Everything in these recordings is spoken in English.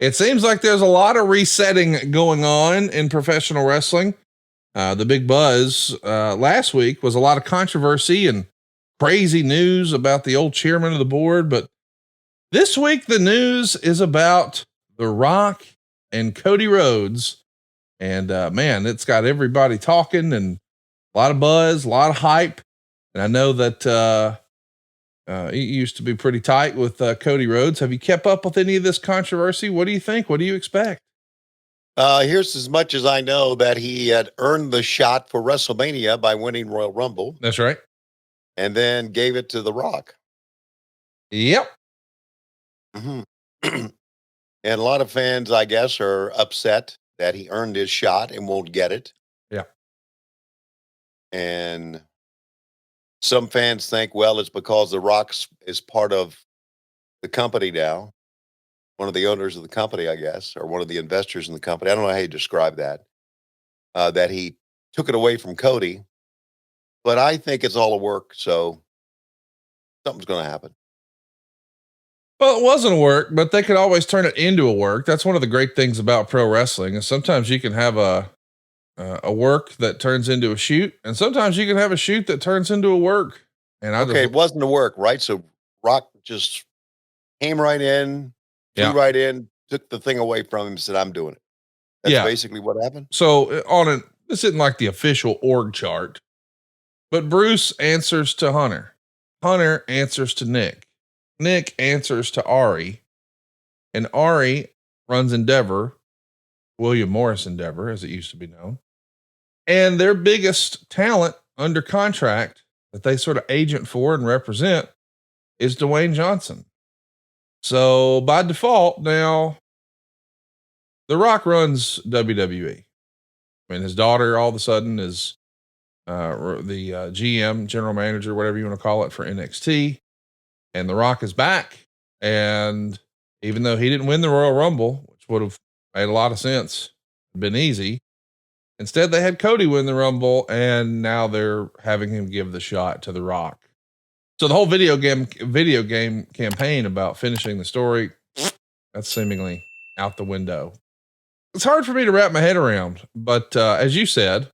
It seems like there's a lot of resetting going on in professional wrestling. The big buzz last week was a lot of controversy and crazy news about the old chairman of the board. But this week, the news is about The Rock and Cody Rhodes. And man, it's got everybody talking and a lot of buzz, a lot of hype. And I know that he used to be pretty tight with Cody Rhodes. Have you kept up with any of this controversy? What do you think? What do you expect? Here's as much as I know that he had earned the shot for WrestleMania by winning Royal Rumble. That's right. And then gave it to The Rock. Yep. Mm-hmm. And a lot of fans, I guess, are upset that he earned his shot and won't get it. Yeah. And some fans think, well, it's because The Rock is part of the company now. One of the owners of the company, I guess, or one of the investors in the company. I don't know how you describe that. That he took it away from Cody. But I think it's all a work, so something's going to happen. Well, it wasn't a work, but they could always turn it into a work. That's one of the great things about pro wrestling. And sometimes you can have a work that turns into a shoot, and sometimes you can have a shoot that turns into a work. And it wasn't a work, right? So Rock just came right in, flew right in, took the thing away from him, and said, "I'm doing it." That's basically what happened. So this isn't like the official org chart, but Bruce answers to Hunter. Hunter answers to Nick. Nick answers to Ari, and Ari runs Endeavor, William Morris Endeavor, as it used to be known. And their biggest talent under contract that they sort of agent for and represent is Dwayne Johnson. So by default, now The Rock runs WWE. I mean, his daughter all of a sudden is the GM, general manager, whatever you want to call it, for NXT. And The Rock is back. And even though he didn't win the Royal Rumble, which would have made a lot of sense, been easy, instead they had Cody win the Rumble, and now they're having him give the shot to The Rock. So the whole video game campaign about finishing the story, that's seemingly out the window. It's hard for me to wrap my head around, but as you said,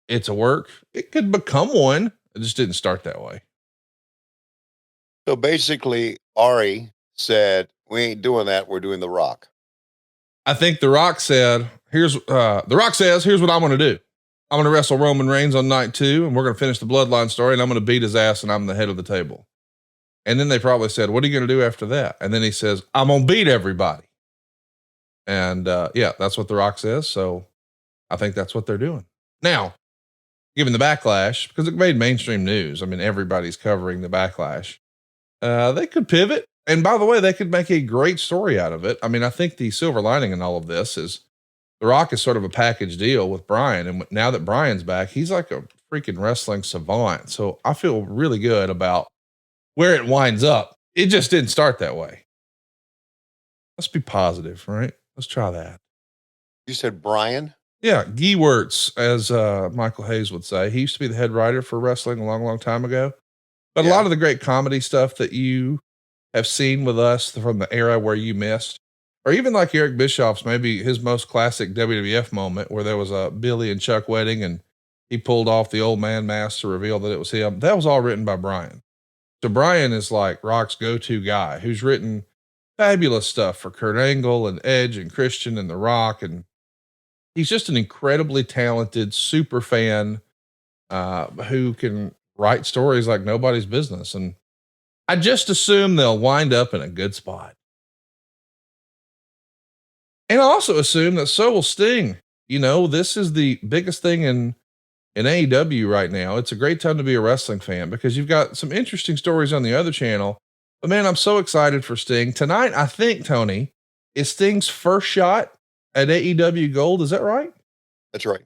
it's a work. It could become one. It just didn't start that way. So basically, Ari said, "We ain't doing that. We're doing The Rock." I think The Rock said, "Here's what I'm going to do. I'm going to wrestle Roman Reigns on night 2, and we're going to finish the bloodline story, and I'm going to beat his ass, and I'm the head of the table." And then they probably said, "What are you going to do after that?" And then he says, "I'm going to beat everybody." And that's what The Rock says. So I think that's what they're doing. Now, given the backlash, because it made mainstream news, I mean, everybody's covering the backlash. They could pivot. And by the way, they could make a great story out of it. I mean, I think the silver lining in all of this is The Rock is sort of a package deal with Brian. And now that Brian's back, he's like a freaking wrestling savant. So I feel really good about where it winds up. It just didn't start that way. Let's be positive, right? Let's try that. You said Brian? Yeah. Guy Wirtz, as Michael Hayes would say. He used to be the head writer for wrestling a long, long time ago. But a lot of the great comedy stuff that you have seen with us from the era where you missed, or even like Eric Bischoff's, maybe his most classic WWF moment where there was a Billy and Chuck wedding and he pulled off the old man mask to reveal that it was him. That was all written by Brian. So Brian is like Rock's go-to guy who's written fabulous stuff for Kurt Angle and Edge and Christian and The Rock. And he's just an incredibly talented super fan who can write stories like nobody's business. And I just assume they'll wind up in a good spot. And I also assume that so will Sting. You know, this is the biggest thing in AEW right now. It's a great time to be a wrestling fan because you've got some interesting stories on the other channel. But man, I'm so excited for Sting. Tonight, I think, Tony, is Sting's first shot at AEW Gold. Is that right? That's right.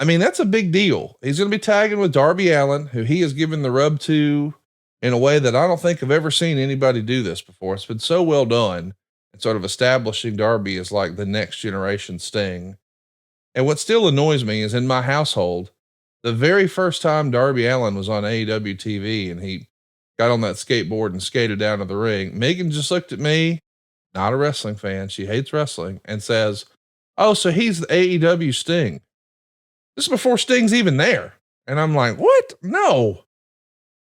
I mean, that's a big deal. He's going to be tagging with Darby Allin, who he has given the rub to in a way that I don't think I've ever seen anybody do this before. It's been so well done and sort of establishing Darby as like the next generation Sting. And what still annoys me is in my household, the very first time Darby Allin was on AEW TV and he got on that skateboard and skated down to the ring, Megan just looked at me not a wrestling fan. She hates wrestling and says, "Oh, so he's the AEW Sting." This is before Sting's even there. And I'm like, what? No.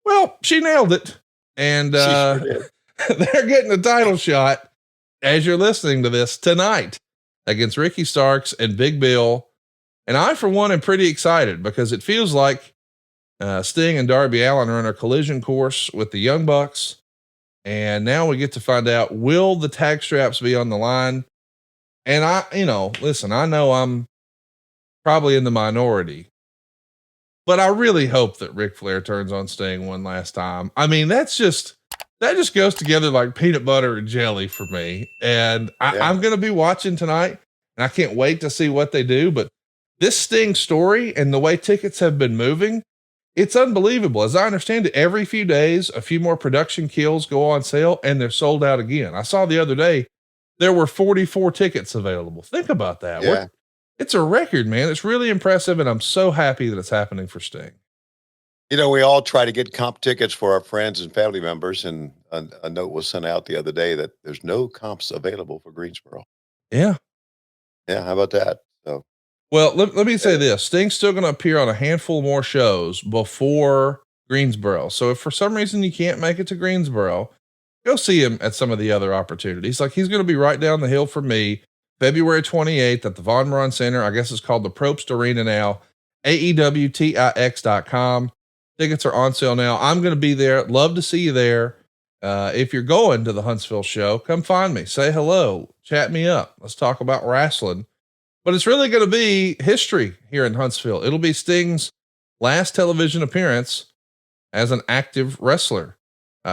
Well, she nailed it. And, She sure did. they're getting a title shot as you're listening to this tonight against Ricky Starks and Big Bill. And I, for one, am pretty excited because it feels like Sting and Darby Allin are on a collision course with the Young Bucks. And now we get to find out, will the tag straps be on the line? And listen, I know I'm probably in the minority, but I really hope that Ric Flair turns on Sting one last time. I mean, that just goes together like peanut butter and jelly for me. And I'm going to be watching tonight and I can't wait to see what they do. But this Sting story and the way tickets have been moving, it's unbelievable. As I understand it, every few days, a few more production kills go on sale and they're sold out again. I saw the other day, there were 44 tickets available. Think about that. Yeah. It's a record, man. It's really impressive. And I'm so happy that it's happening for Sting. You know, we all try to get comp tickets for our friends and family members. And a note was sent out the other day that there's no comps available for Greensboro. Yeah. Yeah. How about that? So, well, let me say this. Sting's still going to appear on a handful more shows before Greensboro. So if for some reason you can't make it to Greensboro, go see him at some of the other opportunities. Like he's going to be right down the hill from me, February 28th at the Von Braun Center. I guess it's called the Probst Arena now, AEWTIX.com. Tickets are on sale now. I'm going to be there. Love to see you there. If you're going to the Huntsville show, come find me, say hello, chat me up. Let's talk about wrestling. But it's really going to be history here in Huntsville. It'll be Sting's last television appearance as an active wrestler,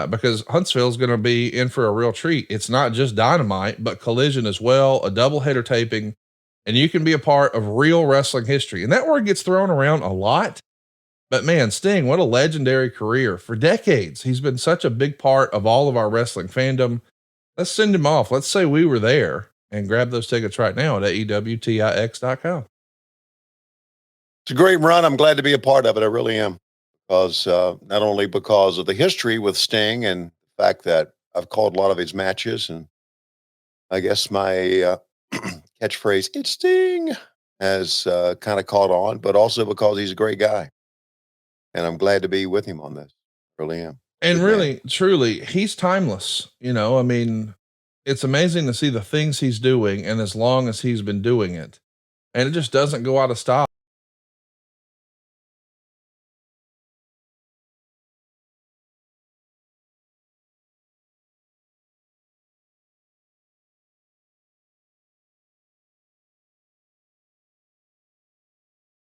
because Huntsville is going to be in for a real treat. It's not just Dynamite, but Collision as well, a doubleheader taping, and you can be a part of real wrestling history. And that word gets thrown around a lot, but man, Sting, what a legendary career. For decades, he's been such a big part of all of our wrestling fandom. Let's send him off. Let's say we were there and grab those tickets right now at AEWTIX.com. It's a great run. I'm glad to be a part of it. I really am. Because not only because of the history with Sting and the fact that I've called a lot of his matches, and I guess my catchphrase, "It's Sting," has kind of caught on, but also because he's a great guy. And I'm glad to be with him on this. Really am. And Good really, man. truly, he's timeless. I mean, it's amazing to see the things he's doing and as long as he's been doing it. And it just doesn't go out of style.